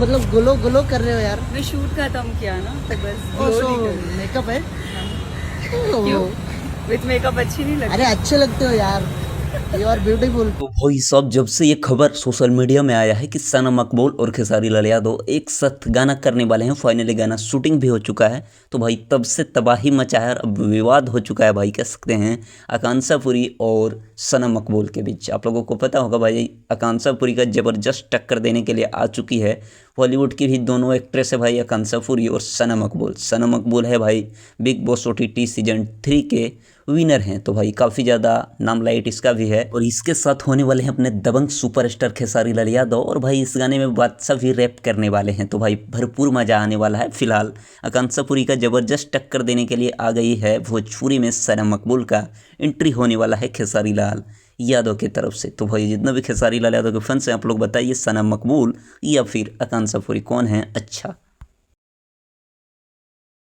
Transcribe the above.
मतलब glow glow कर रहे हो यार। मैं शूट खत्म किया ना तो बस ओ glow सो नहीं कर रही। मेकअप है। क्यों? ओ, विथ मेकअप अच्छी नहीं लगती? अरे अच्छे लगते हो यार, यू आर ब्यूटीफुल। तो भाई साहब जब से ये खबर सोशल मीडिया में आया है कि सनम मकबूल और खेसारी लाल यादव एक साथ गाना करने वाले हैं, फाइनली गाना शूटिंग भी हो चुका है, तो भाई तब से तबाही मचा है। अब विवाद हो चुका है भाई, कह सकते हैं आकांक्षा पुरी और सनम मकबूल के बीच। आप लोगों को पता होगा भाई, आकांक्षा पुरी का ज़बरदस्त टक्कर देने के लिए आ चुकी है बॉलीवुड की भी दोनों एक्ट्रेस है भाई, आकांक्षा पुरी और सनम मकबूल। सनम मकबूल है भाई बिग बॉस OTT सीजन 3 के विनर हैं, तो भाई काफ़ी ज़्यादा नामलाइट इसका भी है। और इसके साथ होने वाले हैं अपने दबंग सुपरस्टार खेसारी लाल यादव, और भाई इस गाने में बादशाह भी रैप करने वाले हैं, तो भाई भरपूर मज़ा आने वाला है। फिलहाल आकांक्षा पुरी का ज़बरदस्त टक्कर देने के लिए आ गई है भोजपुरी में सनम मकबूल का एंट्री होने वाला है खेसारी लाल यादव की तरफ से। तो भाई जितना भी खेसारी लाल यादव के फैंस हैं, आप लोग बताइए सनम मकबूल या फिर आकांक्षा पुरी कौन है अच्छा।